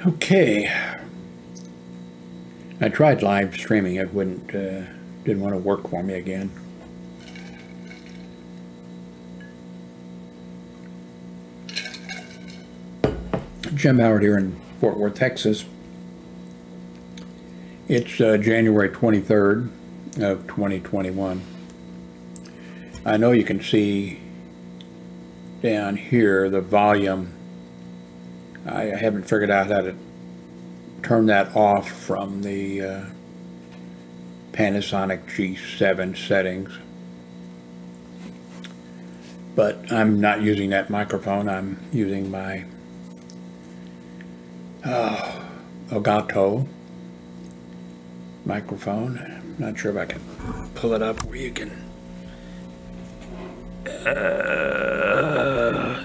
Okay, I tried live streaming. It didn't want to work for me again. Jim Howard here in Fort Worth, Texas. It's January 23rd of 2021. I know you can see down here the volume. I haven't figured out how to turn that off from the Panasonic G7 settings. But I'm not using that microphone. I'm using my Elgato microphone. I'm not sure if I can pull it up where you can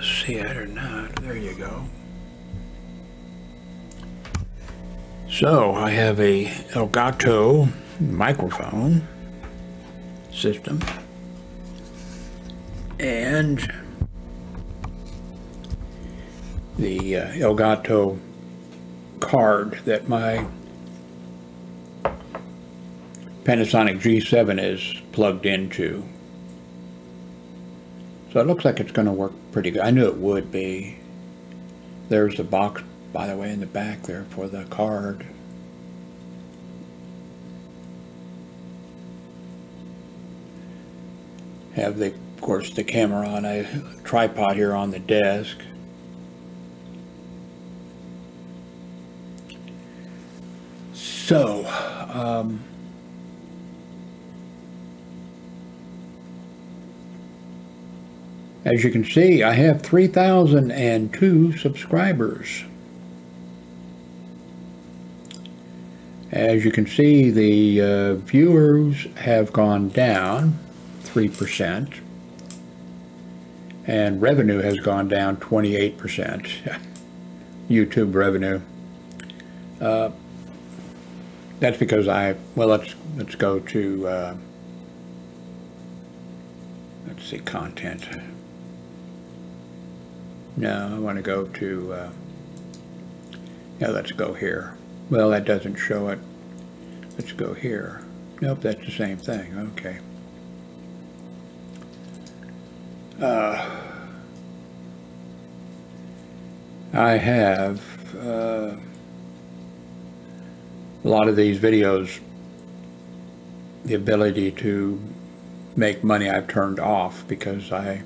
see it or not. There you go. So I have a Elgato microphone system and the Elgato card that my Panasonic G7 is plugged into. So it looks like it's going to work pretty good. I knew it would be. There's the box, by the way, in the back there for the card. Have the, of course, the camera on a tripod here on the desk. So, as you can see, I have 3,002 subscribers. As you can see, the viewers have gone down 3%, and revenue has gone down 28%. YouTube revenue. That's because let's go to let's see, content. No, I want to go to yeah, let's go here. Well, that doesn't show it. Let's go here. Nope, that's the same thing. Okay. I have a lot of these videos, the ability to make money I've turned off because I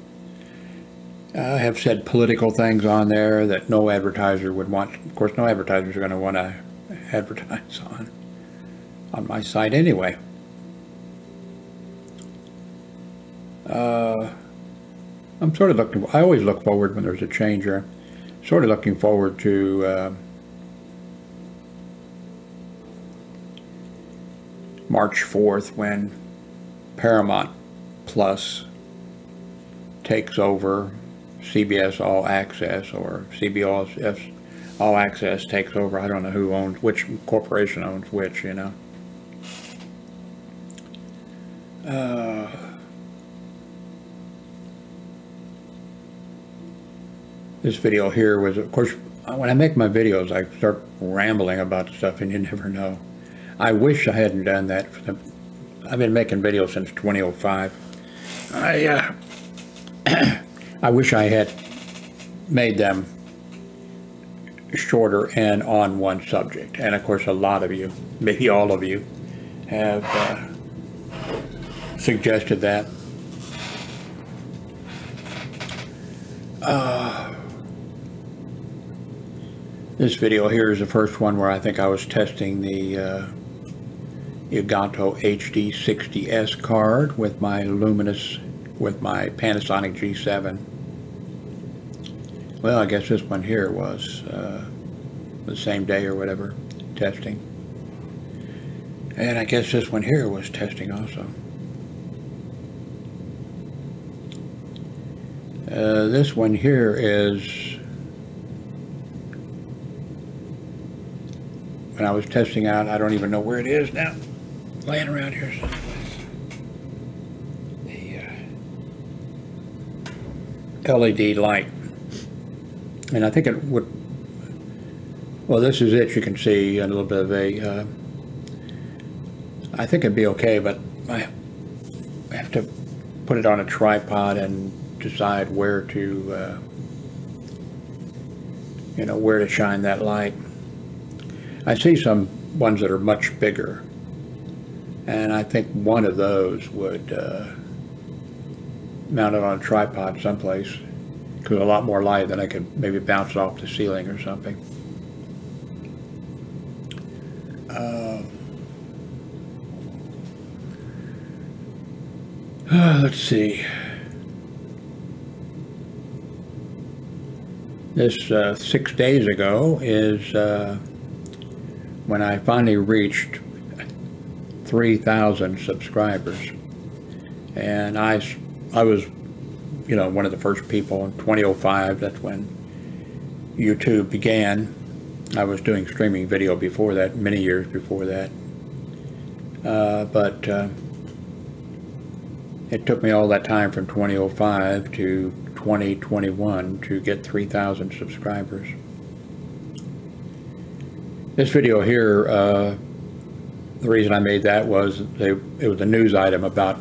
have said political things on there that no advertiser would want. Of course, no advertisers are going to want to advertise on my site anyway. I'm sort of looking, I always look forward when there's a change here. Sort of looking forward to March 4th when Paramount Plus takes over CBS All Access, or CBS All Access takes over. I don't know who owns, which corporation owns which, you know. This video here was, of course, when I make my videos, I start rambling about stuff and you never know. I wish I hadn't done that. I've been making videos since 2005. I wish I had made them shorter and on one subject. And of course, a lot of you, maybe all of you, have suggested that. This video here is the first one where I think I was testing the Elgato HD60S card with my Panasonic G7. Well, I guess this one here was the same day or whatever, testing. And I guess this one here was testing also. This one here is when I was testing out, I don't even know where it is now, laying around here someplace. The LED light. And I think it would Well, this is it. You can see a little bit of a, I think it'd be okay, but I have to put it on a tripod and decide where to, you know, where to shine that light. I see some ones that are much bigger, and I think one of those would mount it on a tripod someplace, because a lot more light than I could maybe bounce off the ceiling or something. Let's see. This 6 days ago is when I finally reached 3,000 subscribers, and I was, you know, one of the first people in 2005. That's when YouTube began. I was doing streaming video before that, many years before that, but it took me all that time from 2005 to 2021 to get 3,000 subscribers. This video here, the reason I made that was it was a news item about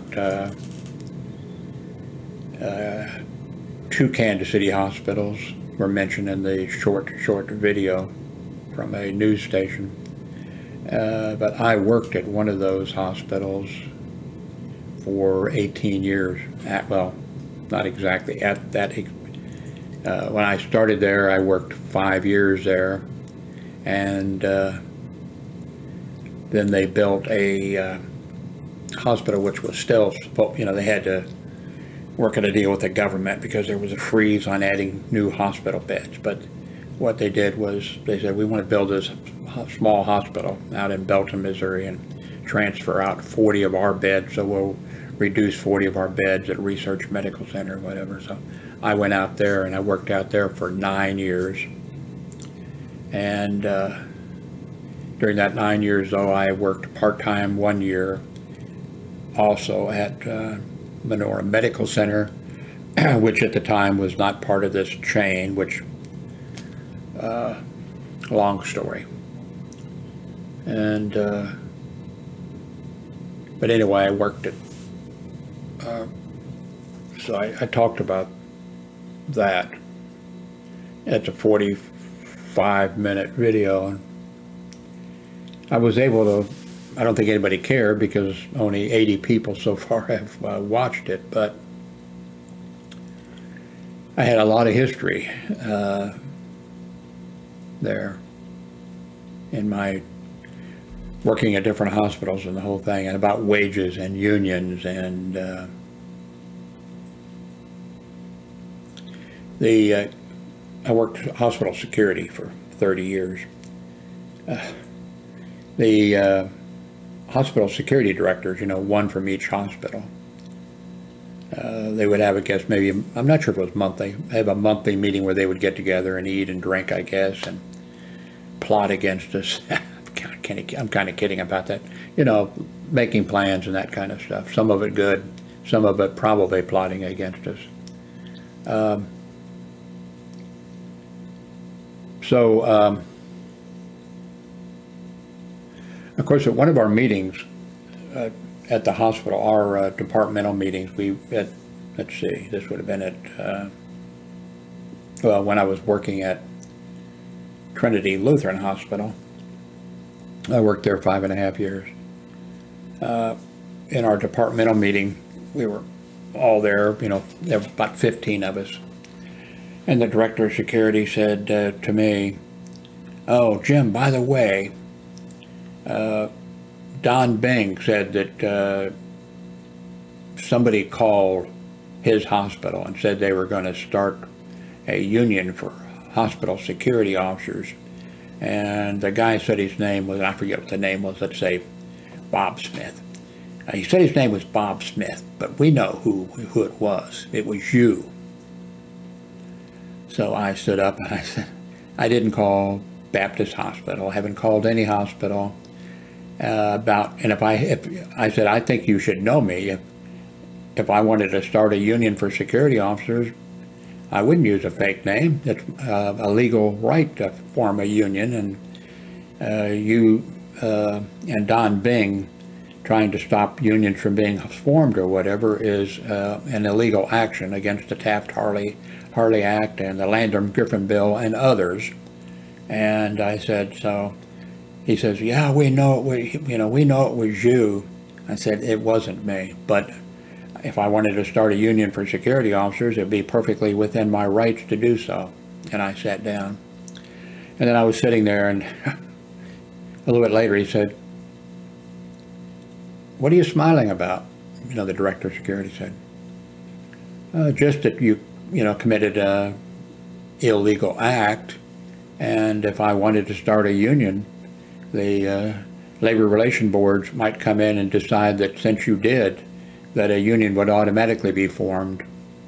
2 Kansas City hospitals were mentioned in the short video from a news station. But I worked at one of those hospitals for 18 years. Well, not exactly at that. When I started there, I worked 5 years there, and then they built a hospital which was still, you know, they had to work at a deal with the government because there was a freeze on adding new hospital beds. But what they did was they said, we want to build this small hospital out in Belton, Missouri, and transfer out 40 of our beds, so we'll reduce 40 of our beds at Research Medical Center or whatever. So I went out there and I worked out there for 9 years. And during that 9 years, though, I worked part-time 1 year also at Menorah Medical Center, which at the time was not part of this chain, which, long story. And, but anyway, I worked at, so I talked about that. It's a 45-minute video, and I was able to, I don't think anybody cared because only 80 people so far have watched it, but I had a lot of history there in my working at different hospitals and the whole thing, and about wages and unions and I worked hospital security for 30 years. The hospital security directors, you know, one from each hospital, they would have, I guess, maybe, I'm not sure if it was monthly, have a monthly meeting where they would get together and eat and drink, I guess, and plot against us. I'm kind of kidding about that. You know, making plans and that kind of stuff. Some of it good, some of it probably plotting against us. Of course, at one of our meetings at the hospital, our departmental meetings, we had, let's see, this would have been at, well, when I was working at Trinity Lutheran Hospital. I worked there 5.5 years. In our departmental meeting, we were all there, you know, there were about 15 of us. And the director of security said to me, "Oh, Jim, by the way, Don Bing said that somebody called his hospital and said they were going to start a union for hospital security officers. And the guy said his name was, I forget what the name was, let's say Bob Smith. He said his name was Bob Smith, but we know who it was. It was you." So I stood up and I said, "I didn't call Baptist Hospital. I haven't called any hospital and if I said, I think you should know me. If I wanted to start a union for security officers, I wouldn't use a fake name. It's a legal right to form a union, and you and Don Bing trying to stop unions from being formed or whatever is an illegal action against the Taft-Hartley Act and the Landrum-Griffin Bill and others. And I said, so he says, yeah, we know it was you. I said, it wasn't me, but if I wanted to start a union for security officers, it'd be perfectly within my rights to do so. And I sat down. And then I was sitting there, and a little bit later he said, what are you smiling about? The director of security said, just that you committed a illegal act, and if I wanted to start a union, the labor relation boards might come in and decide that since you did, that a union would automatically be formed,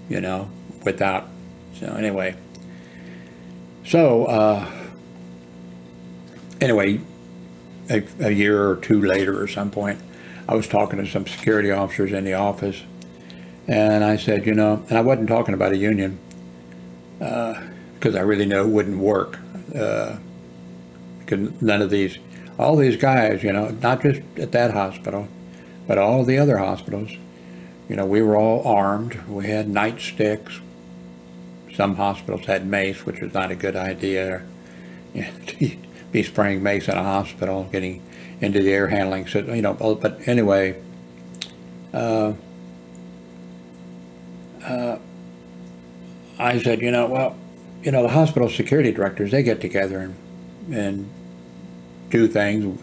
without, so anyway. So, anyway, a year or two later or some point, I was talking to some security officers in the office, and I said, and I wasn't talking about a union, because I really know it wouldn't work, because all these guys, not just at that hospital, but all the other hospitals, we were all armed. We had nightsticks. Some hospitals had mace, which was not a good idea. To be spraying mace in a hospital, getting into the air handling system, but anyway, I said, well, the hospital security directors, they get together and do things.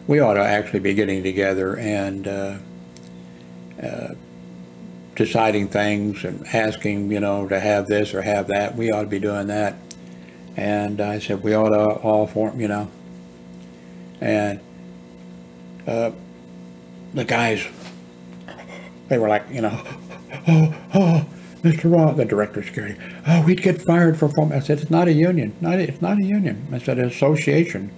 We ought to actually be getting together and deciding things and asking, to have this or have that. We ought to be doing that. And I said, we ought to all form, and the guys, they were like, oh, Mr. Ross, the director of security, we'd get fired for forming. I said, it's not a union. It's not a union. I said, an association,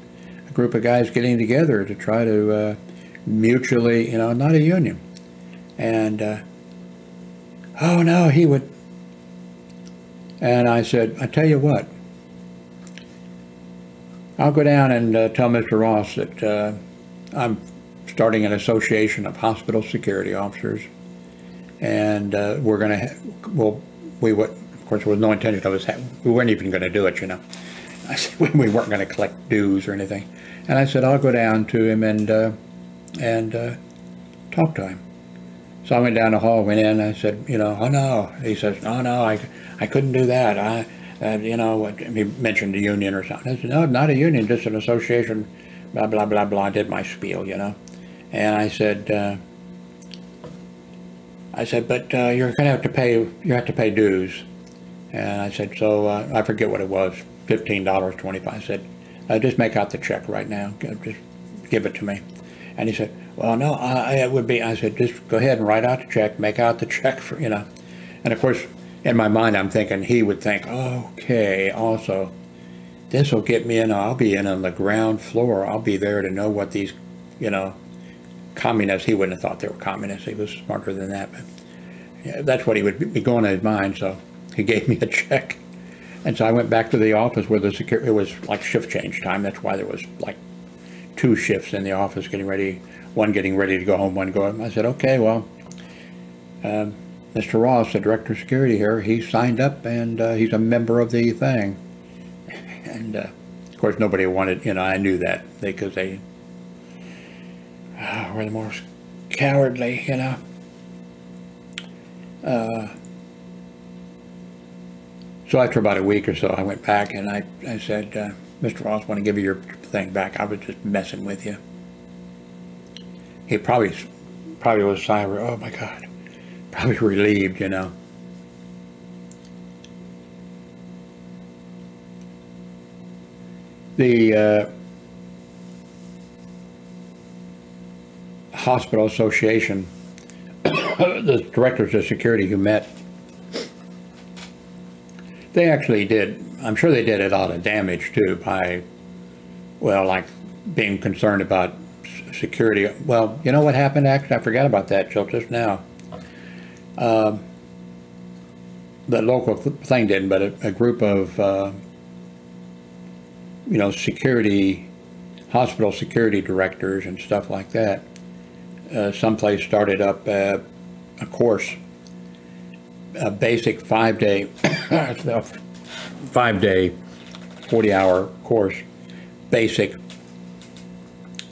a group of guys getting together to try to mutually, not a union. And, oh, no, he would. And I said, I tell you what, I'll go down and tell Mr. Ross that I'm starting an association of hospital security officers, and we're going to, we would, of course, there was no intention of us, we weren't even going to do it, I said, we weren't going to collect dues or anything. And I said, I'll go down to him and talk to him. So I went down the hall, went in, I said, oh no. He says, oh no, I couldn't do that. He mentioned a union or something. I said, no, not a union, just an association, blah, blah, blah, blah. I did my spiel, And I said, but you're going to have to pay dues. And I said, so I forget what it was, $15, 25. I said, just make out the check right now. Just give it to me. And he said, well, no, it would be, I said, just go ahead and write out the check, make out the check for, And of course, in my mind, I'm thinking he would think, okay, also, this will get me in, I'll be in on the ground floor. I'll be there to know what these, communists, he wouldn't have thought they were communists. He was smarter than that. But yeah, that's what he would be going in his mind. So he gave me a check. And so I went back to the office where it was like shift change time. That's why there was like 2 shifts in the office one getting ready to go home, one going. I said, okay, well, Mr. Ross, the director of security here, he signed up and he's a member of the thing. And of course, nobody wanted, I knew that because they were the most cowardly, So after about a week or so, I went back and I said, Mr. Ross, I want to give you your thing back. I was just messing with you. He probably was silent. Oh my God, probably relieved, The hospital association, the directors of security who met, they actually did, I'm sure they did a lot of damage too by, well, like being concerned about security. Well, you know what happened actually? I forgot about that till just now. the local thing didn't, but a group of, you know, hospital security directors and stuff like that, someplace started up a course, a basic 5-day, 5-day, 40-hour course, basic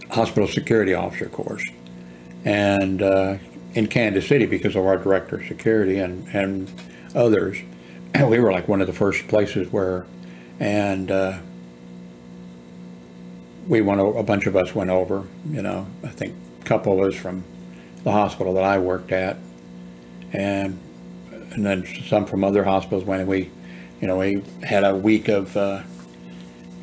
hospital security officer course, and in Kansas City, because of our director of security and others, we were like one of the first places where, and we went, a bunch of us went over, you know, I think a couple of us from the hospital that I worked at, and then some from other hospitals went, and we, you know, we had a week of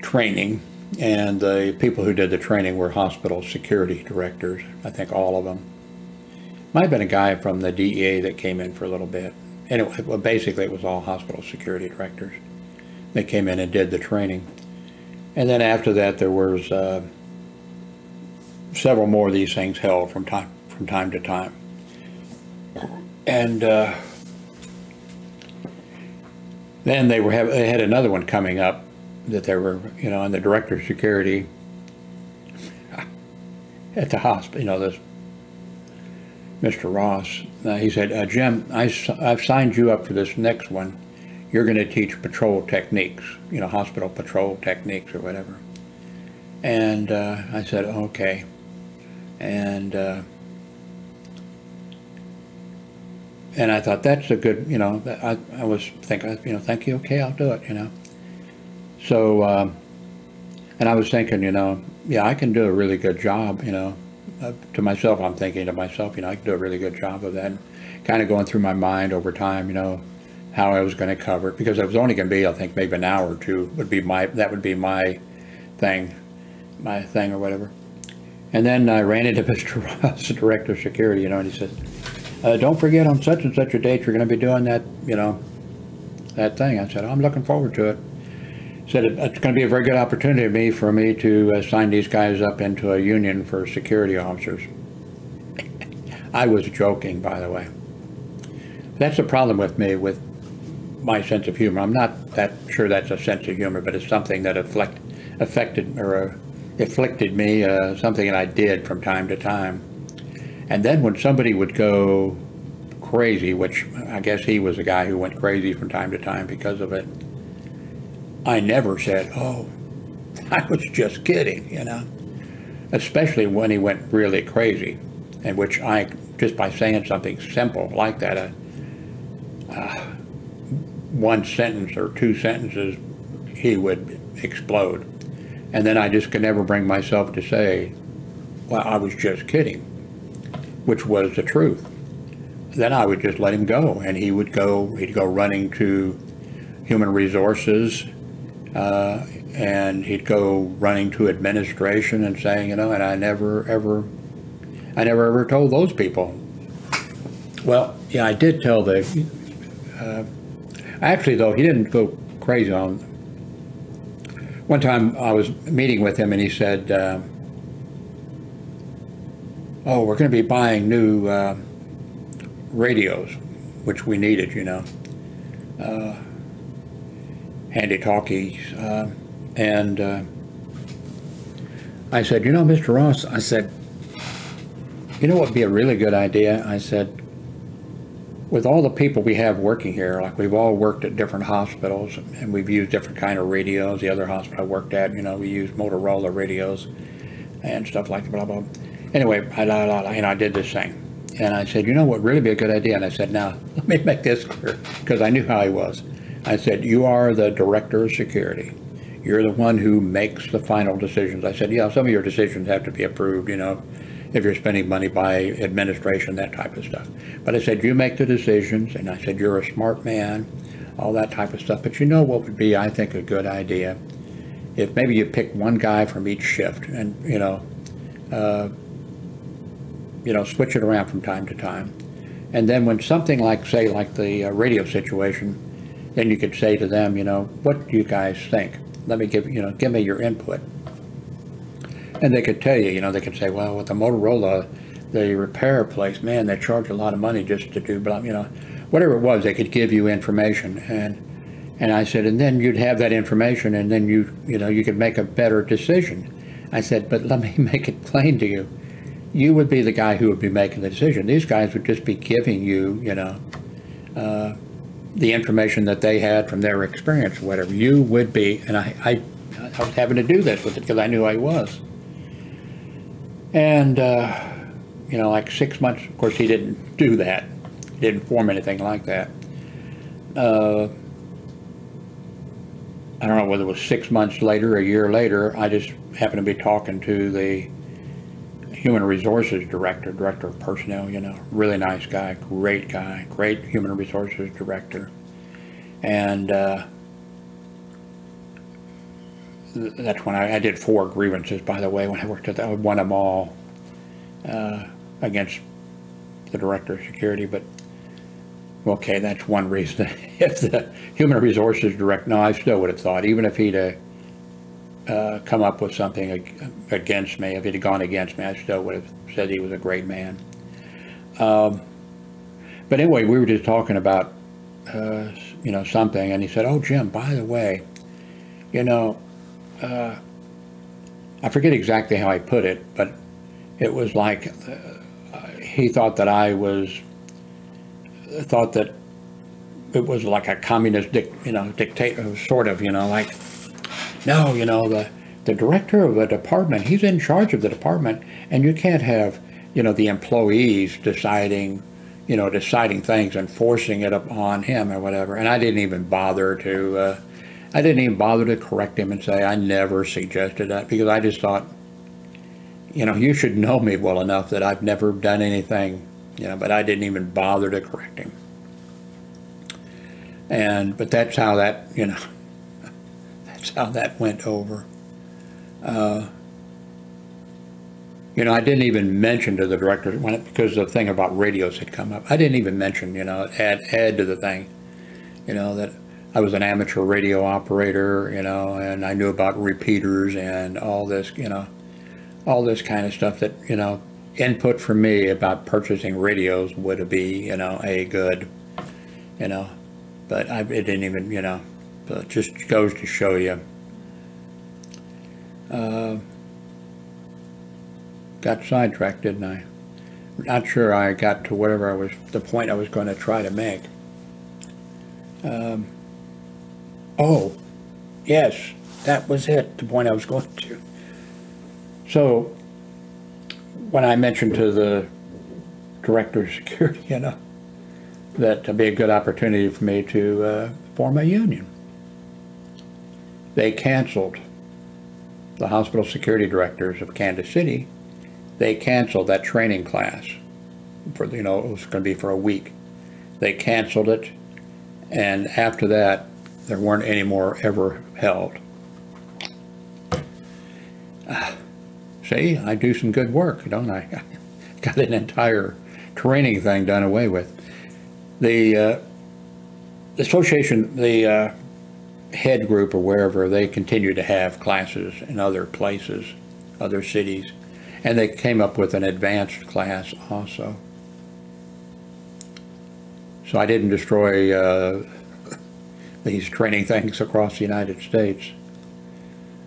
training, and the people who did the training were hospital security directors, I think all of them. Might have been a guy from the DEA that came in for a little bit. Anyway, well, basically it was all hospital security directors. They came in and did the training. And then after that, there was several more of these things held from time to time. And then they had another one coming up that they were, you know, and the director of security at the hospital, you know, this Mr. Ross, he said, Jim, I've signed you up for this next one. You're going to teach patrol techniques, you know, hospital patrol techniques or whatever. And I said, okay. And I thought, that's a good, you know, I was thinking, you know, thank you, okay, I'll do it, you know. So, and I was thinking, you know, yeah, I can do a really good job, you know. To myself, I'm thinking to myself, you know, I can do a really good job of that. Kind of going through my mind over time, you know, how I was going to cover it, because it was only going to be, I think, maybe an hour or two would be my thing or whatever. And then I ran into Mr. Ross, the director of security, you know, and he said, don't forget on such and such a date you're going to be doing that, you know, that thing. I said, I'm looking forward to it. Said it's going to be a very good opportunity for me to sign these guys up into a union for security officers. I was joking, by the way. That's the problem with me, with my sense of humor. I'm not that sure that's a sense of humor, but it's something that affected or afflicted me, something that I did from time to time. And then when somebody would go crazy, which I guess he was a guy who went crazy from time to time because of it, I never said, oh, I was just kidding, you know, especially when he went really crazy, in which I, just by saying something simple like that, one sentence or two sentences, he would explode. And then I just could never bring myself to say, well, I was just kidding, which was the truth. Then I would just let him go, and he'd go running to human resources, and he'd go running to administration and saying, you know, and I never ever told those people. Well, yeah, I did tell actually though, he didn't go crazy on. One time I was meeting with him and he said, oh, we're going to be buying new radios, which we needed, you know. Handy talkies, and I said, you know, Mr. Ross, I said, you know what would be a really good idea? I said, with all the people we have working here, like we've all worked at different hospitals and we've used different kind of radios. The other hospital I worked at, you know, we used Motorola radios and stuff like blah, blah. Anyway, I did this thing. And I said, you know what would really be a good idea? And I said, now, let me make this clear, because I knew how he was. I said, you are the director of security. You're the one who makes the final decisions. I said, yeah, some of your decisions have to be approved, you know, if you're spending money by administration, that type of stuff. But I said, you make the decisions, and I said, you're a smart man, all that type of stuff. But you know what would be, I think, a good idea? If maybe you pick one guy from each shift and, you know, switch it around from time to time. And then when something like, say, like the radio situation, then you could say to them, you know, what do you guys think? Let me give me your input. And they could tell you, you know, they could say, well, with the Motorola, the repair place, man, they charge a lot of money just to do, you know. whatever it was, they could give you information. And I said, and then you'd have that information, and then you could make a better decision. I said, but let me make it plain to you. You would be the guy who would be making the decision. These guys would just be giving you, the information that they had from their experience or whatever. You would be, and I was having to do this with it because I knew I was. And, like 6 months, of course, he didn't do that. He didn't form anything like that. I don't know whether it was 6 months later, a year later, I just happened to be talking to the Human Resources Director of Personnel, really nice guy, great Human Resources Director. And that's when I did 4 grievances, by the way, when I worked at that. I won them all against the Director of Security, but okay, that's one reason. If the Human Resources Director, no, I still would have thought, even if he'd come up with something against me, if he'd gone against me, I still would have said he was a great man. But anyway, we were just talking about, something, and he said, oh, Jim, by the way, I forget exactly how he put it, but it was like he thought that it was like a communist dictator, sort of, like, no, the director of a department, he's in charge of the department, and you can't have, the employees deciding things and forcing it upon him or whatever. And I didn't even bother to correct him and say I never suggested that, because I just thought, you should know me well enough that I've never done anything, but I didn't even bother to correct him. But that's how that, that's how that went over. I didn't even mention to the director, because the thing about radios had come up, I didn't even mention, add to the thing, that I was an amateur radio operator, and I knew about repeaters and all this, all this kind of stuff that, input from me about purchasing radios would be, a good, but it didn't even, so it just goes to show you. Got sidetracked, didn't I? Not sure I got to whatever the point I was going to try to make. Oh, yes, that was it, the point I was going to. So, when I mentioned to the Director of Security, that it'd be a good opportunity for me to form a union, they canceled, the hospital security directors of Kansas City, they canceled that training class for, it was going to be for a week. They canceled it, and after that, there weren't any more ever held. See, I do some good work, don't I? Got an entire training thing done away with. The association, the head group or wherever, they continue to have classes in other places, other cities, and they came up with an advanced class also. So I didn't destroy these training things across the United States,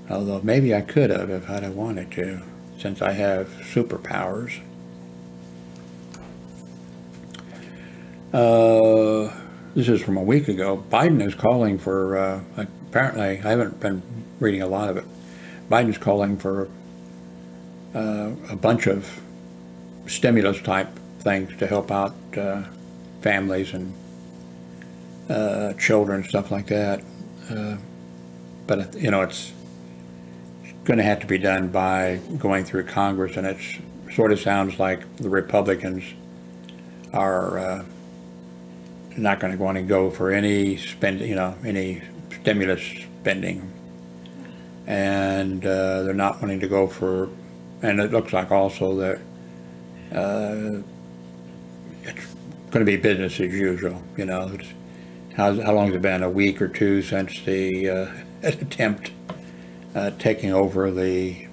although maybe I could have if I'd have wanted to, since I have superpowers. This is from a week ago. Biden is calling for, apparently, I haven't been reading a lot of it, Biden's calling for a bunch of stimulus type things to help out families and children, stuff like that. But it's going to have to be done by going through Congress, and it sort of sounds like the Republicans are not going to want to go for any any stimulus spending, and they're not wanting to go for, and it looks like also that it's going to be business as usual. How long has it been? A week or two since the attempt taking over the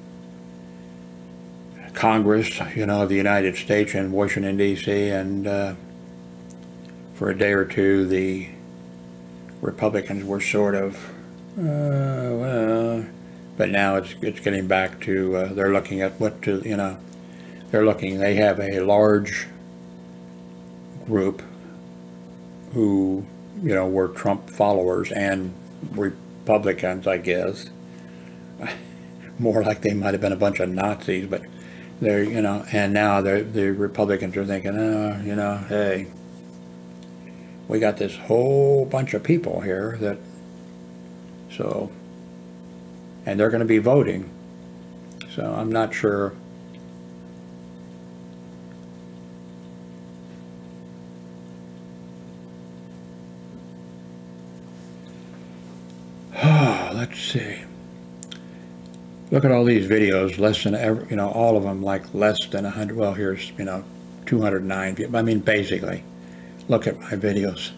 Congress, of the United States in Washington, D.C., and for a day or two, the Republicans were sort of, well, but now it's getting back to, they're looking at what to, they have a large group who, were Trump followers and Republicans, I guess. More like they might have been a bunch of Nazis, but they're, and now the Republicans are thinking, oh, hey, we got this whole bunch of people here that, so, and they're going to be voting. So I'm not sure. Let's see. Look at all these videos, less than ever, all of them like less than 100. Well, here's, 209 views. I mean, basically, look at my videos.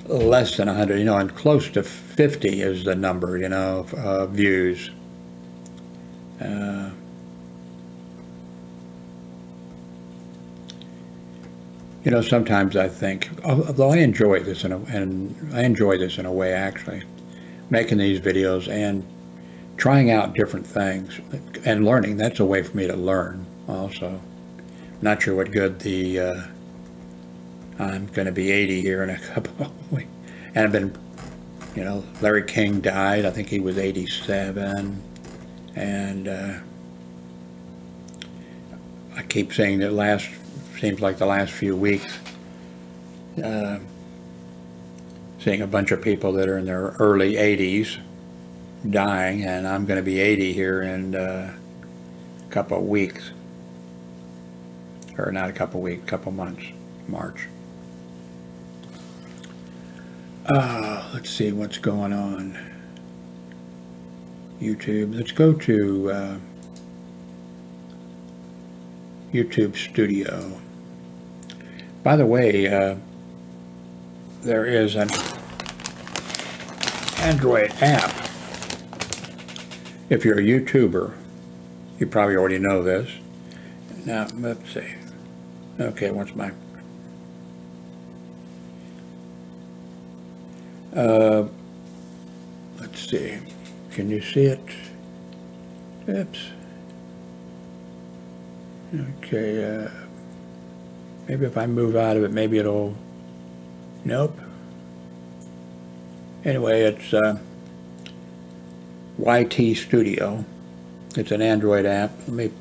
Less than 100, and close to 50 is the number, of views. Sometimes I think, although I enjoy this in a way actually, making these videos and trying out different things and learning. That's a way for me to learn also. Not sure what good I'm going to be 80 here in a couple of weeks. And I've been, Larry King died. I think he was 87. And I keep saying that seems like the last few weeks, seeing a bunch of people that are in their early 80s dying, and I'm going to be 80 here in a couple of weeks. Or not a couple of weeks, couple months, March. Let's see what's going on. YouTube. Let's go to YouTube Studio. By the way, there is an Android app. If you're a YouTuber, you probably already know this. Now, let's see. Okay, what's my... let's see. Can you see it? Oops. Okay, maybe if I move out of it, maybe it'll... Nope. Anyway, it's YT Studio. It's an Android app. Let me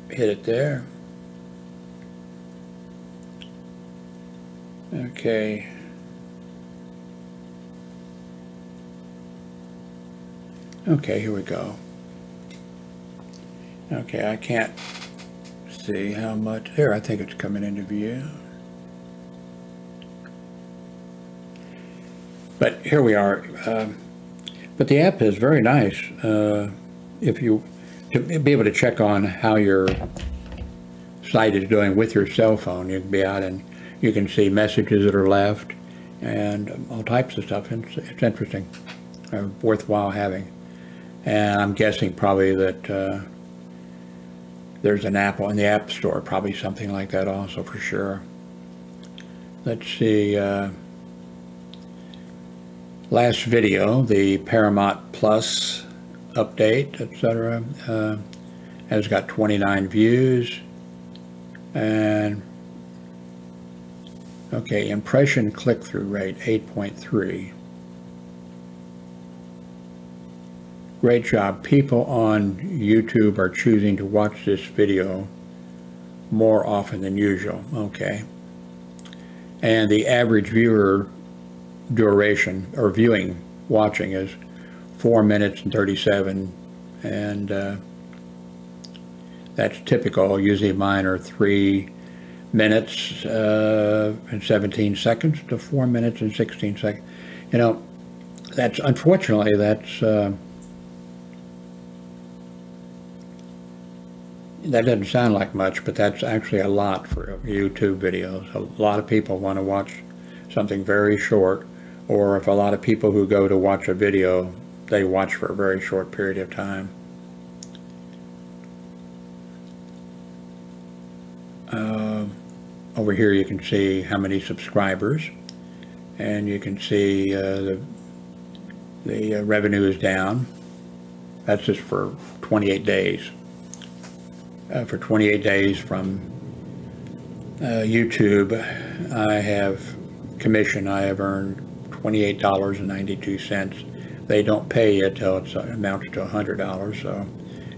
hit it there. Okay. Okay, here we go. Okay, I can't see how much. Here, I think it's coming into view. But here we are. But the app is very nice. If you to be able to check on how your site is doing with your cell phone, you can be out and you can see messages that are left and all types of stuff. It's interesting, worthwhile having. And I'm guessing probably that there's an app in the App Store, probably something like that also for sure. Let's see. Last video, the Paramount Plus update, etc., has got 29 views. And okay, impression click-through rate 8.3. Great job. People on YouTube are choosing to watch this video more often than usual. Okay. And the average viewer duration, or watching is 4 minutes and 37. And that's typical. Usually mine are 3 minutes and 17 seconds to 4 minutes and 16 seconds. That's, unfortunately, that's... that doesn't sound like much, but that's actually a lot for YouTube videos. A lot of people want to watch something very short, or if a lot of people who go to watch a video, they watch for a very short period of time. over here you can see how many subscribers, and you can see the revenue is down. That's just for 28 days. For 28 days from YouTube, I have earned $28.92. They don't pay you till it amounts to $100, so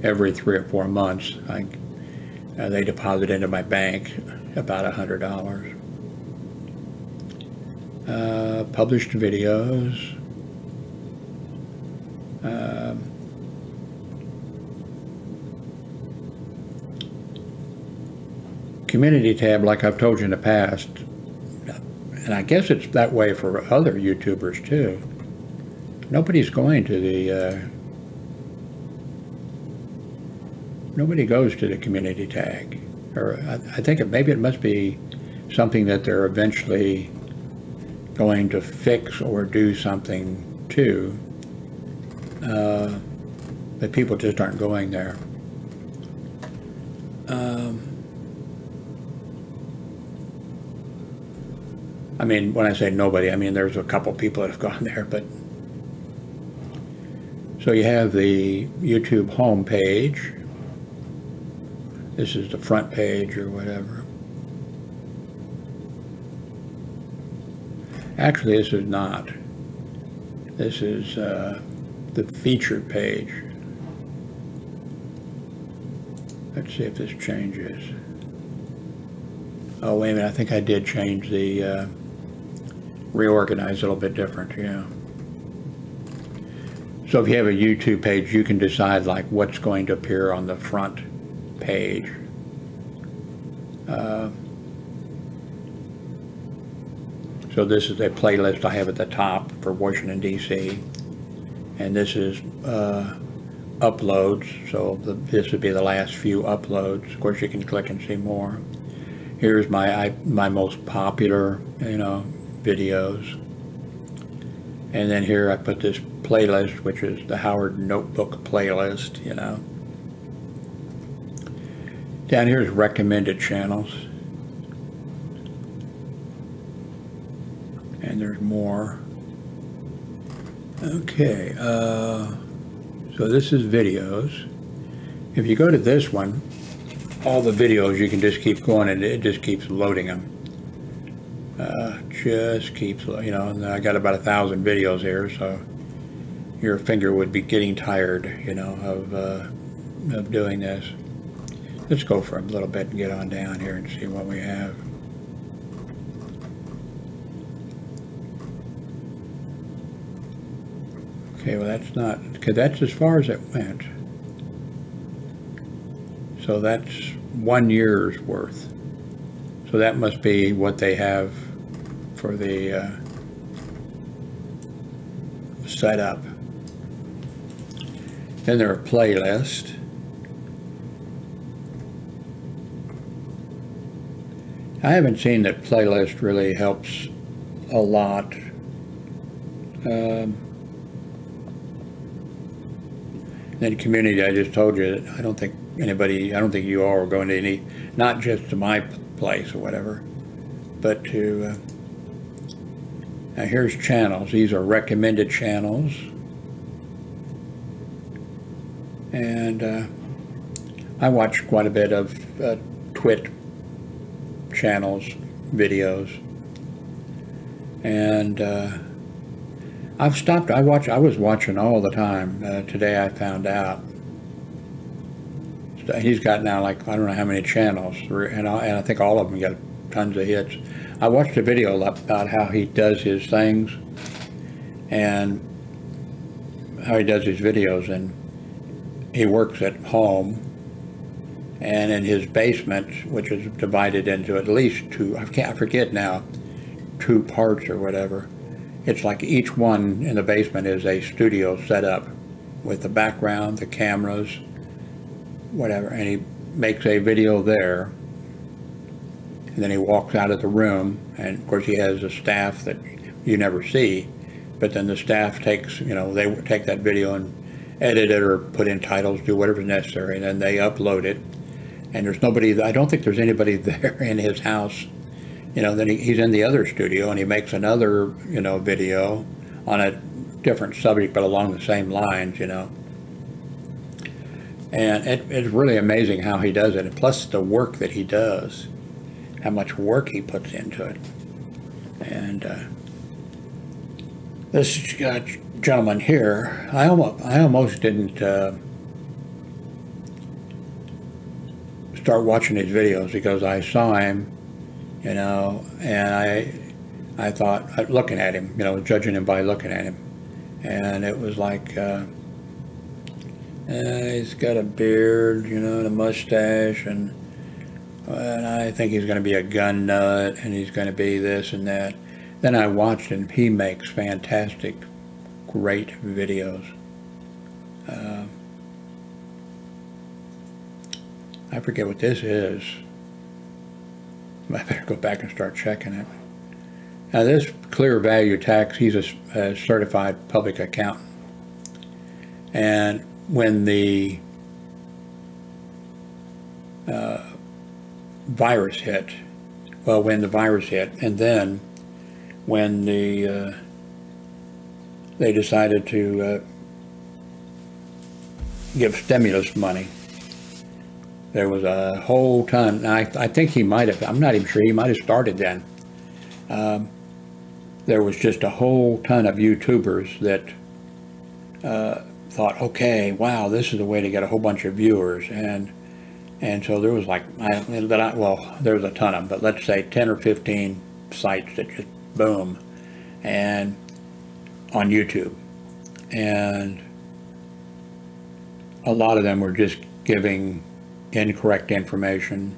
every 3 or 4 months they deposit into my bank about $100. Published videos. Community tab, like I've told you in the past, and I guess it's that way for other YouTubers too. Nobody's going to the nobody goes to the community tag, or I think maybe it must be something that they're eventually going to fix or do something to, but people just aren't going there. I mean, when I say nobody, I mean there's a couple people that have gone there, but so you have the YouTube home page. This is the front page or whatever. Actually, this is not. This is the featured page. Let's see if this changes. Oh, wait a minute. I think I did change the reorganize a little bit different, yeah. So if you have a YouTube page, you can decide like what's going to appear on the front page. So this is a playlist I have at the top for Washington, D.C. And this is uploads. So this would be the last few uploads. Of course, you can click and see more. Here's my most popular, videos. And then here I put this playlist, which is the Howard Notebook playlist, Down here is recommended channels. And there's more. Okay, so this is videos. If you go to this one, all the videos, you can just keep going and it just keeps loading them. Just keeps, and I got about 1,000 videos here, so your finger would be getting tired, of doing this. Let's go for a little bit and get on down here and see what we have. Okay, well that's not, because that's as far as it went. So that's 1 year's worth. So that must be what they have for the setup. Then there are playlists. I haven't seen that playlist really helps a lot. Then community, I just told you that I don't think you all are going to any, not just to my place or whatever, but to, now here's channels. These are recommended channels. And I watch quite a bit of Twit channels, videos. And I've stopped, I was watching all the time. Today I found out. He's got now like, I don't know how many channels, and I think all of them got tons of hits. I watched a video about how he does his things and how he does his videos, and he works at home, and in his basement, which is divided into at least two, I forget now, 2 parts or whatever. It's like each one in the basement is a studio set up with the background, the cameras, whatever, and he makes a video there, and then he walks out of the room, and of course he has a staff that you never see, but then the staff takes, they take that video and edit it or put in titles, do whatever's necessary, and then they upload it. And there's nobody, I don't think there's anybody there in his house you know, then he's in the other studio and he makes another, you know, video on a different subject but along the same lines, you know. And it's really amazing how he does it, and plus the work that he does, how much work he puts into it. And this gentleman here, I almost didn't start watching his videos because I saw him, you know, and I thought, looking at him, you know, judging him by looking at him, and it was like, he's got a beard, you know, and a mustache, and I think he's going to be a gun nut, and he's going to be this and that. Then I watched him. He makes fantastic, great videos. I forget what this is. I better go back and start checking it. Now this clear value tax, he's a certified public accountant. And when the virus hit, and then when they decided to give stimulus money, there was a whole ton. I think he might have, I'm not even sure, he might have started then. There was just a whole ton of YouTubers that thought, okay, wow, this is a way to get a whole bunch of viewers, and so there was like, well, there was a ton of them, but let's say 10 or 15 sites that just boom, and on YouTube, and a lot of them were just giving incorrect information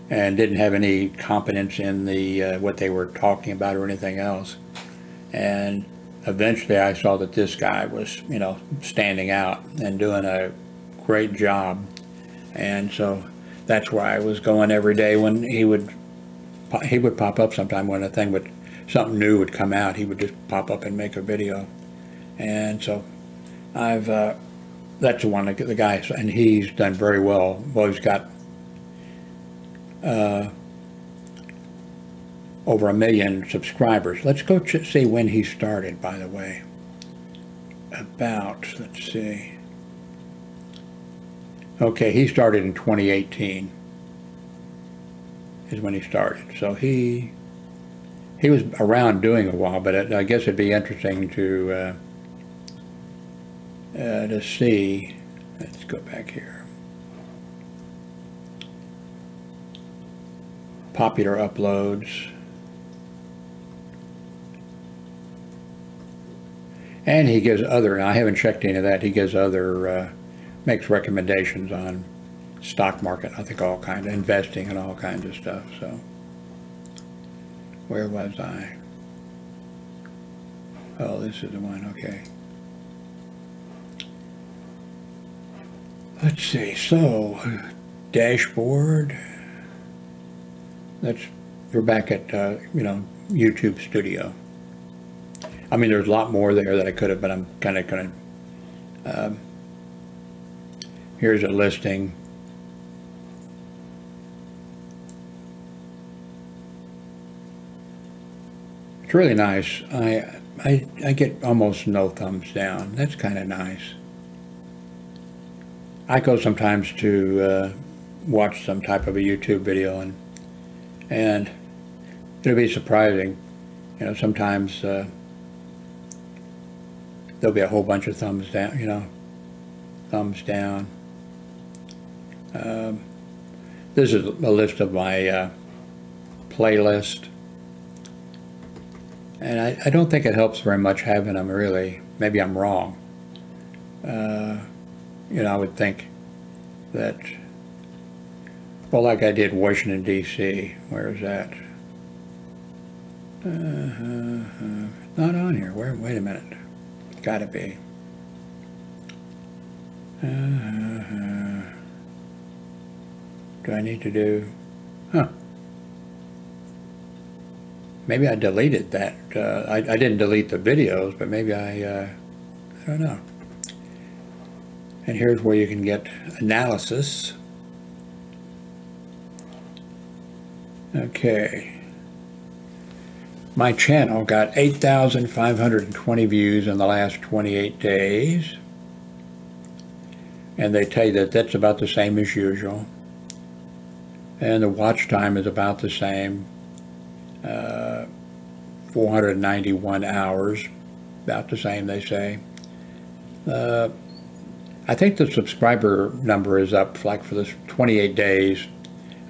and didn't have any competence in the what they were talking about or anything else. And eventually I saw that this guy was, you know, standing out and doing a great job, and so that's why I was going every day. When he would pop up sometime when a thing would, something new would come out, he would just pop up and make a video. And so I've that's the one, the guy, and he's done very well. Well, he's got over 1 million subscribers. Let's go see when he started, by the way. Let's see. Okay, he started in 2018 is when he started. So he was around doing a while, but I guess it'd be interesting to see. Let's go back here. Popular uploads. And he gives other, I haven't checked any of that, he gives other, makes recommendations on stock market, I think all kinds of investing and all kinds of stuff. So where was I? Oh, this is the one, okay. Let's see, so dashboard, we're back at, you know, YouTube Studio. I mean, there's a lot more there that I could have, but I'm kind of going to, here's a listing. It's really nice. I get almost no thumbs down. That's kind of nice. I go sometimes to watch some type of a YouTube video, and it'll be surprising. You know, sometimes there'll be a whole bunch of thumbs down, you know, thumbs down. This is a list of my playlist. And I don't think it helps very much having them, really. Maybe I'm wrong. You know, I would think that, well, like I did Washington, D.C. Where is that? Not on here. Wait a minute. It's got to be. Do I need to do? Huh. Maybe I deleted that. I didn't delete the videos, but maybe I don't know. And here's where you can get analysis. Okay. My channel got 8,520 views in the last 28 days. And they tell you that that's about the same as usual. And the watch time is about the same, 491 hours, about the same, they say. I think the subscriber number is up, like for this 28 days.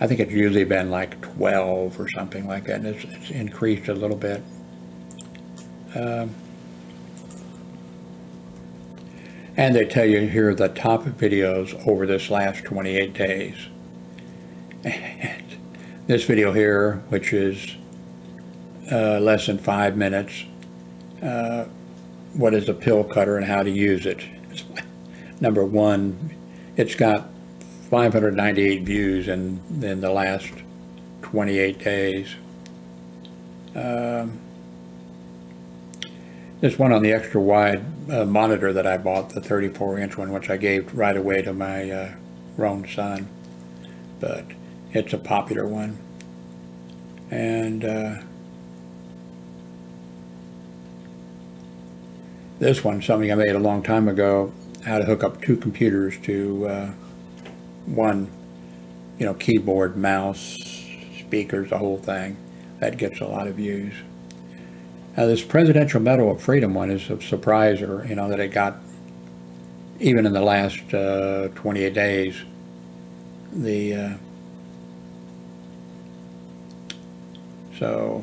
I think it's usually been like 12 or something like that, and it's increased a little bit. And they tell you here the top videos over this last 28 days. And this video here, which is less than 5 minutes, what is a pill cutter and how to use it. Number one, it's got 598 views in the last 28 days. This one on the extra wide monitor that I bought, the 34-inch one, which I gave right away to my grown son, but it's a popular one. And this one, something I made a long time ago, how to hook up 2 computers to one, keyboard, mouse, speakers, the whole thing. That gets a lot of views. Now this Presidential Medal of Freedom one is a surpriser, that it got, even in the last 28 days, so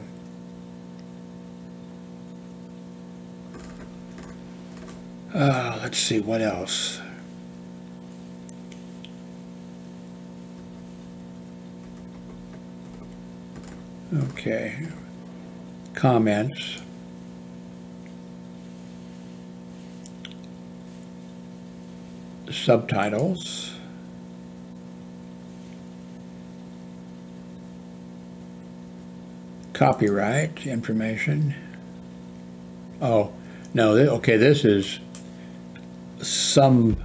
let's see what else. Okay, comments. Subtitles. Copyright information. Oh, no, okay, this is somebody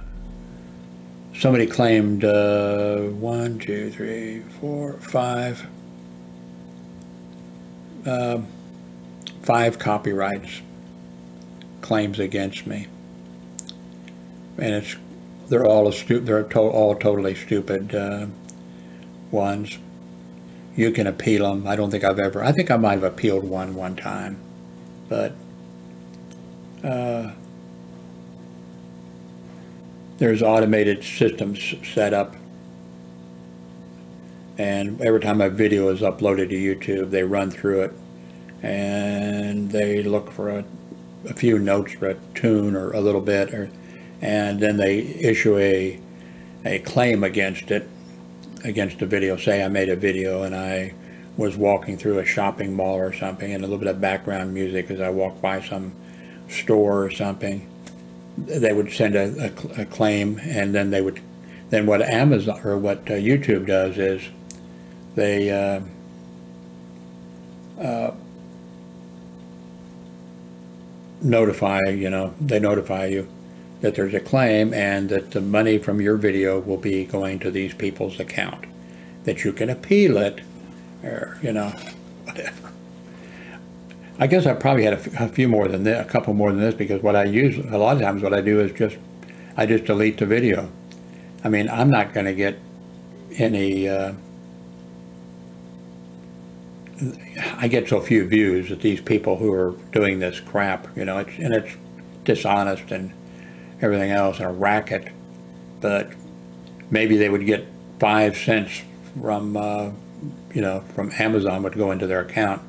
claimed 1, 2, 3, 4, 5 copyrights claims against me, and they're all totally stupid ones. You can appeal them. I don't think I think I might have appealed one time, but there's automated systems set up, and every time a video is uploaded to YouTube, they run through it and they look for a few notes for a tune or a little bit, and then they issue a claim against the video. Say I made a video and I was walking through a shopping mall or something, and a little bit of background music as I walked by some store or something. They would send a claim, and then what Amazon or what YouTube does is they notify you that there's a claim and that the money from your video will be going to these people's account, that you can appeal it, or whatever. I guess I probably had a few more than this, a couple more than this, because what I use a lot of times, what I do is I just delete the video. I mean, I'm not going to get any. I get so few views that these people who are doing this crap, it's dishonest and everything else, and a racket. But maybe they would get 5 cents from from Amazon would go into their account.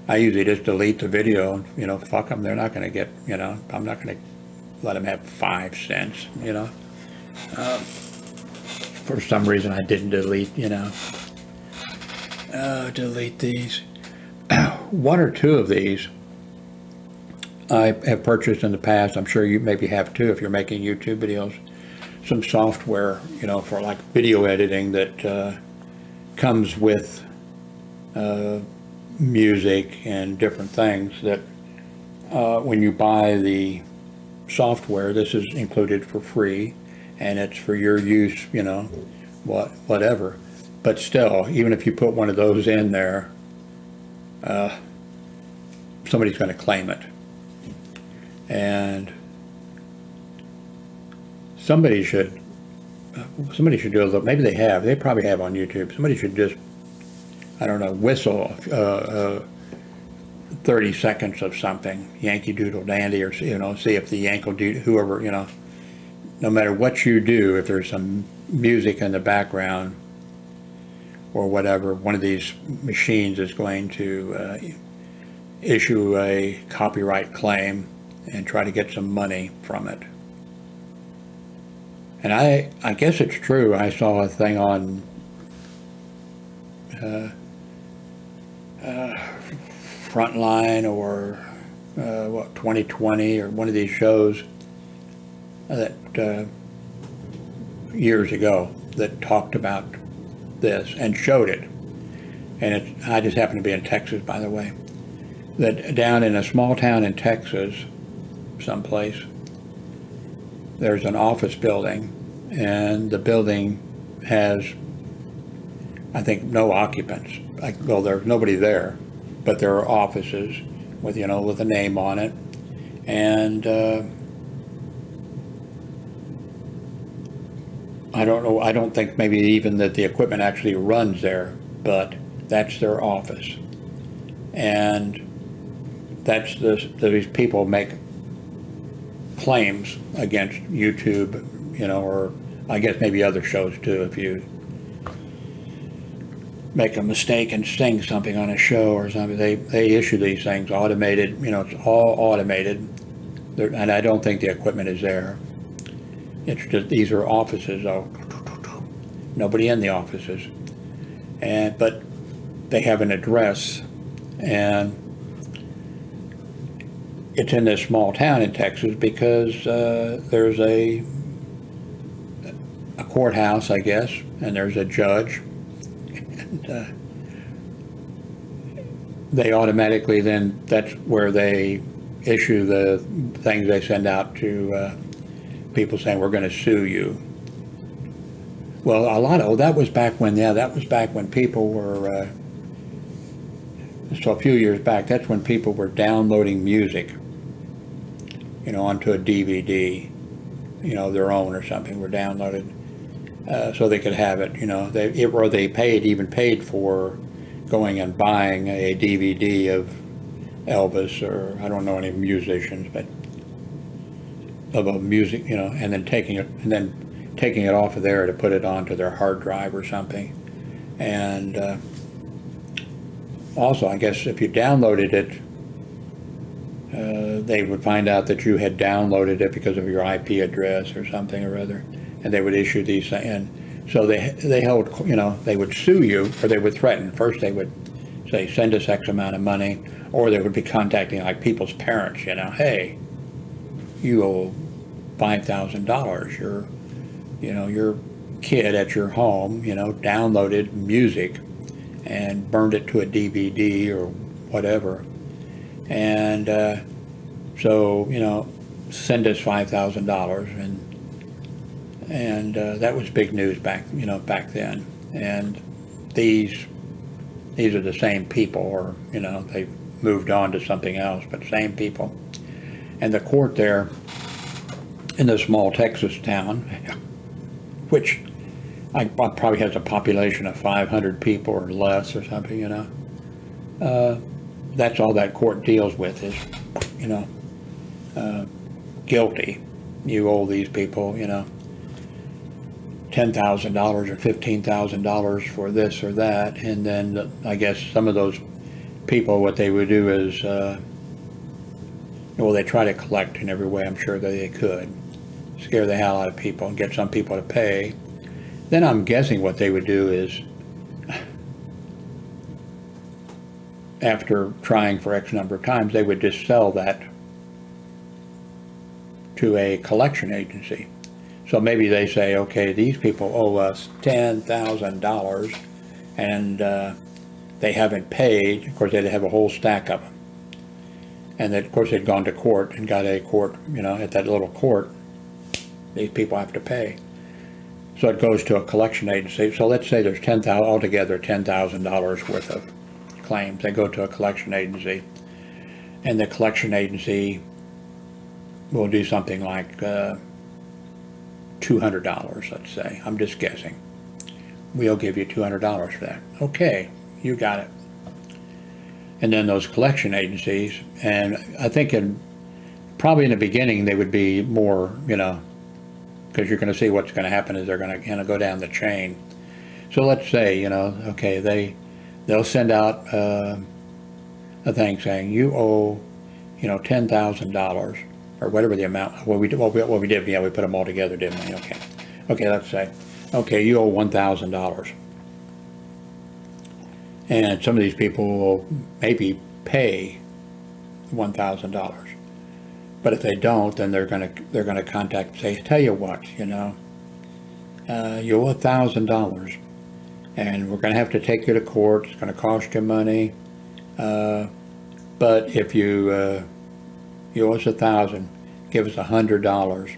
I usually just delete the video, fuck them. They're not going to get, I'm not going to let them have 5 cents, For some reason I didn't delete, delete these. 1 or 2 of these I have purchased in the past. I'm sure you maybe have too if you're making YouTube videos. Some software, for like video editing that comes with music and different things that when you buy the software, this is included for free, and it's for your use, whatever. But still, even if you put one of those in there, somebody's going to claim it. And somebody should do a little, maybe they probably have on YouTube. Somebody should just, I don't know, whistle 30 seconds of something, Yankee Doodle Dandy, or, you know, see if the Yankee Doodle, whoever, you know, no matter what you do, if there's some music in the background or whatever, one of these machines is going to issue a copyright claim and try to get some money from it. And I guess it's true. I saw a thing on Frontline or what, 2020 or one of these shows that years ago that talked about this and showed it. And I just happened to be in Texas, by the way. That down in a small town in Texas, someplace, there's an office building, and the building has, I think, no occupants. Well, there's nobody there, but there are offices with, you know, with a name on it. And I don't know, I don't think maybe even that the equipment actually runs there, but that's their office. And that's these people make claims against YouTube, you know, or I guess maybe other shows too. If you make a mistake and sing something on a show or something, they issue these things automated, you know, it's all automated. And I don't think the equipment is there. It's just, these are offices, nobody in the offices. But they have an address, and it's in this small town in Texas because there's a courthouse, I guess, and there's a judge. And they automatically then, that's where they issue the things they send out to people saying, we're going to sue you. Well, that was back when, that was back when people were, so a few years back, that's when people were downloading music, you know, onto a DVD, you know, their own or something, were downloaded so they could have it, you know, they paid for going and buying a DVD of Elvis, or I don't know any musicians, but of a music, you know, and then taking it off of there to put it onto their hard drive or something. And also, I guess if you downloaded it, they would find out that you had downloaded it because of your IP address or something or other, and they would issue these things. And so they held, you know, they would sue you, or they would threaten. First they would say, send us X amount of money, or they would be contacting like people's parents, you know, hey, you owe $5,000. Your kid at your home, you know, downloaded music and burned it to a DVD or whatever. And so, you know, send us $5,000, and that was big news back then. And these are the same people, or, you know, they moved on to something else, but same people. And the court there in this small Texas town, which probably has a population of 500 people or less or something, you know, that's all that court deals with is, you know, guilty. You owe these people, you know, $10,000 or $15,000 for this or that, and then I guess some of those people, what they would do is, well, they try to collect in every way, I'm sure that they could, scare the hell out of people and get some people to pay. Then I'm guessing what they would do is, after trying for X number of times, they would just sell that to a collection agency. So maybe they say, okay, these people owe us $10,000 and they haven't paid. Of course, they'd have a whole stack of them. And then, of course, they'd gone to court and got a court, you know, at that little court, these people have to pay. So it goes to a collection agency. So let's say there's altogether $10,000 worth of claims. They go to a collection agency, and the collection agency will do something like $200, let's say. I'm just guessing. We'll give you $200 for that. Okay, you got it. And then those collection agencies, and I think probably in the beginning they would be more, you know, because you're going to see what's going to happen is they're going to go down the chain. So let's say, you know, okay, they'll send out a thing saying you owe, you know, $10,000 or whatever the amount. What we did, yeah, we put them all together, didn't we? Okay, let's say, okay, you owe $1,000, and some of these people will maybe pay $1,000. But if they don't, then they're gonna contact and say, tell you what, you know, you owe $1,000, and we're gonna have to take you to court. It's gonna cost you money, but if you owe us $1,000, give us $100,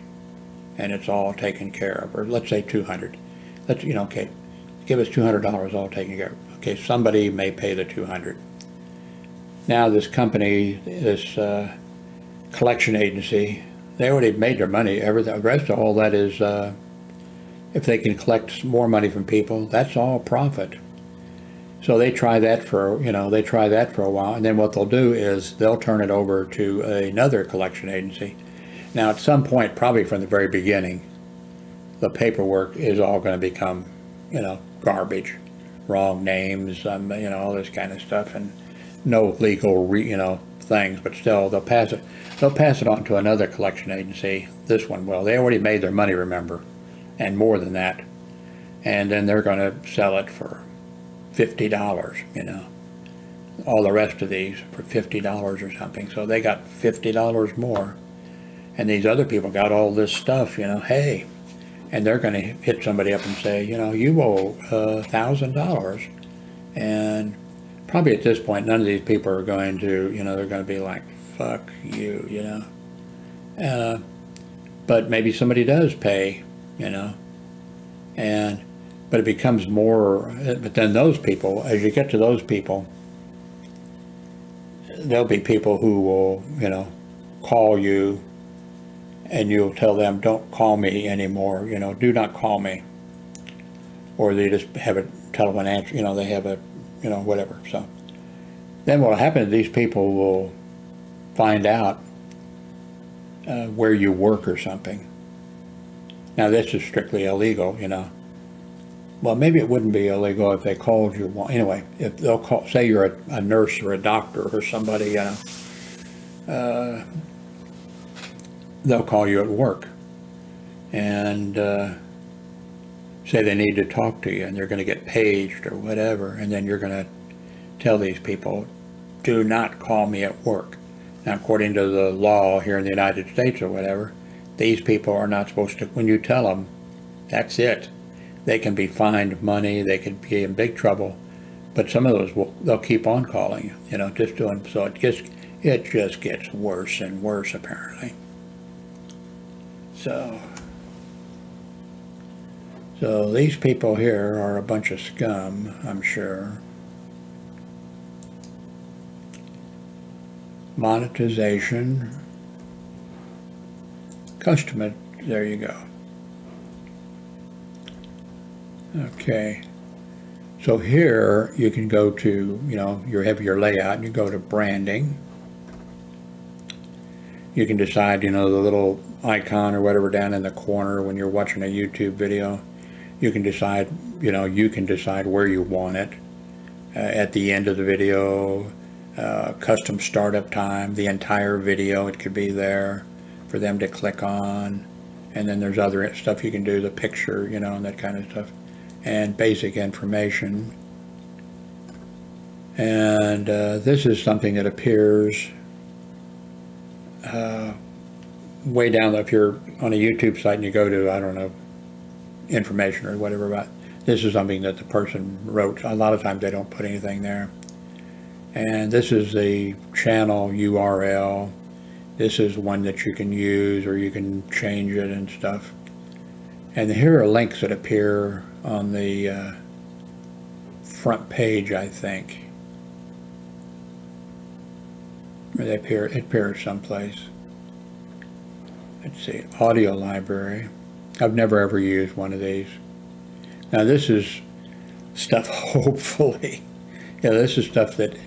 and it's all taken care of. Or let's say $200. Let's, you know, okay, give us $200, all taken care of. Okay, somebody may pay the $200. Now this company, this collection agency, they already made their money. Everything, the rest of all that is, if they can collect more money from people, that's all profit. So they try that for, you know, a while, and then what they'll do is they'll turn it over to another collection agency. Now at some point, probably from the very beginning, the paperwork is all going to become, you know, garbage, wrong names, you know, all this kind of stuff, and no legal, you know, things. But still, they'll pass it on to another collection agency. This one will. They already made their money, remember, and more than that. And then they're going to sell it for $50, you know. All the rest of these for $50 or something. So they got $50 more. And these other people got all this stuff, you know, hey. And they're going to hit somebody up and say, you know, you owe $1,000. And probably at this point, none of these people are going to, you know, they're going to be like, fuck you, you know. But maybe somebody does pay, you know. But it becomes more, but then those people, as you get to those people, there'll be people who will, you know, call you, and you'll tell them, don't call me anymore, you know, do not call me. Or they just have a telephone answer, you know, they have a, you know, whatever. So then what will happen is these people will find out where you work or something. Now this is strictly illegal, you know. Well, maybe it wouldn't be illegal if they called you. Well, anyway, if they'll call, say you're a nurse or a doctor or somebody, you know, they'll call you at work and say they need to talk to you, and they're going to get paged or whatever, and then you're going to tell these people, do not call me at work. Now, according to the law here in the United States or whatever, these people are not supposed to, when you tell them, that's it. They can be fined money, they could be in big trouble, but some of those they'll keep on calling you, you know, just doing, so it just gets worse and worse apparently. So these people here are a bunch of scum, I'm sure. Monetization, customer, there you go. Okay, so here you can go to, you know, you have your layout, and you go to branding. You can decide, you know, the little icon or whatever down in the corner when you're watching a YouTube video. You can decide, you know, where you want it. At the end of the video, custom startup time, the entire video, it could be there for them to click on. And then there's other stuff you can do, the picture, you know, and that kind of stuff. And basic information. And this is something that appears way down, if you're on a YouTube site and you go to, I don't know, information or whatever about, this is something that the person wrote. A lot of times they don't put anything there. And this is the channel URL. This is one that you can use, or you can change it and stuff. And here are links that appear on the front page, I think. It appears someplace. Let's see, audio library. I've never ever used one of these. Now this is stuff, hopefully, this is stuff that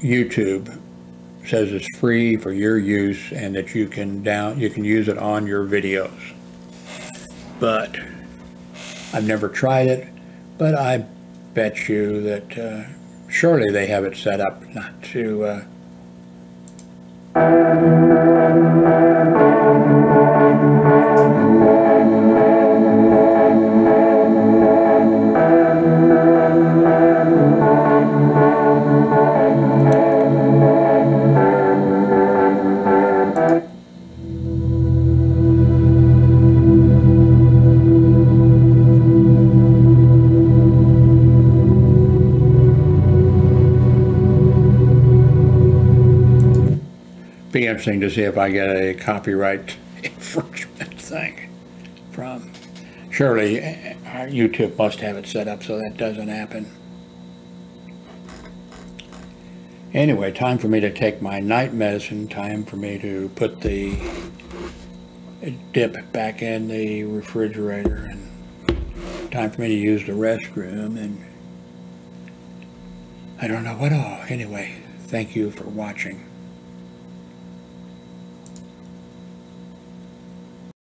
YouTube says is free for your use and that you can use it on your videos. But I've never tried it, but I bet you that surely they have it set up not to be interesting to see if I get a copyright infringement thing from. Surely our YouTube must have it set up so that doesn't happen. Anyway, time for me to take my night medicine, time for me to put the dip back in the refrigerator, and time for me to use the restroom, and I don't know what all. Anyway, thank you for watching.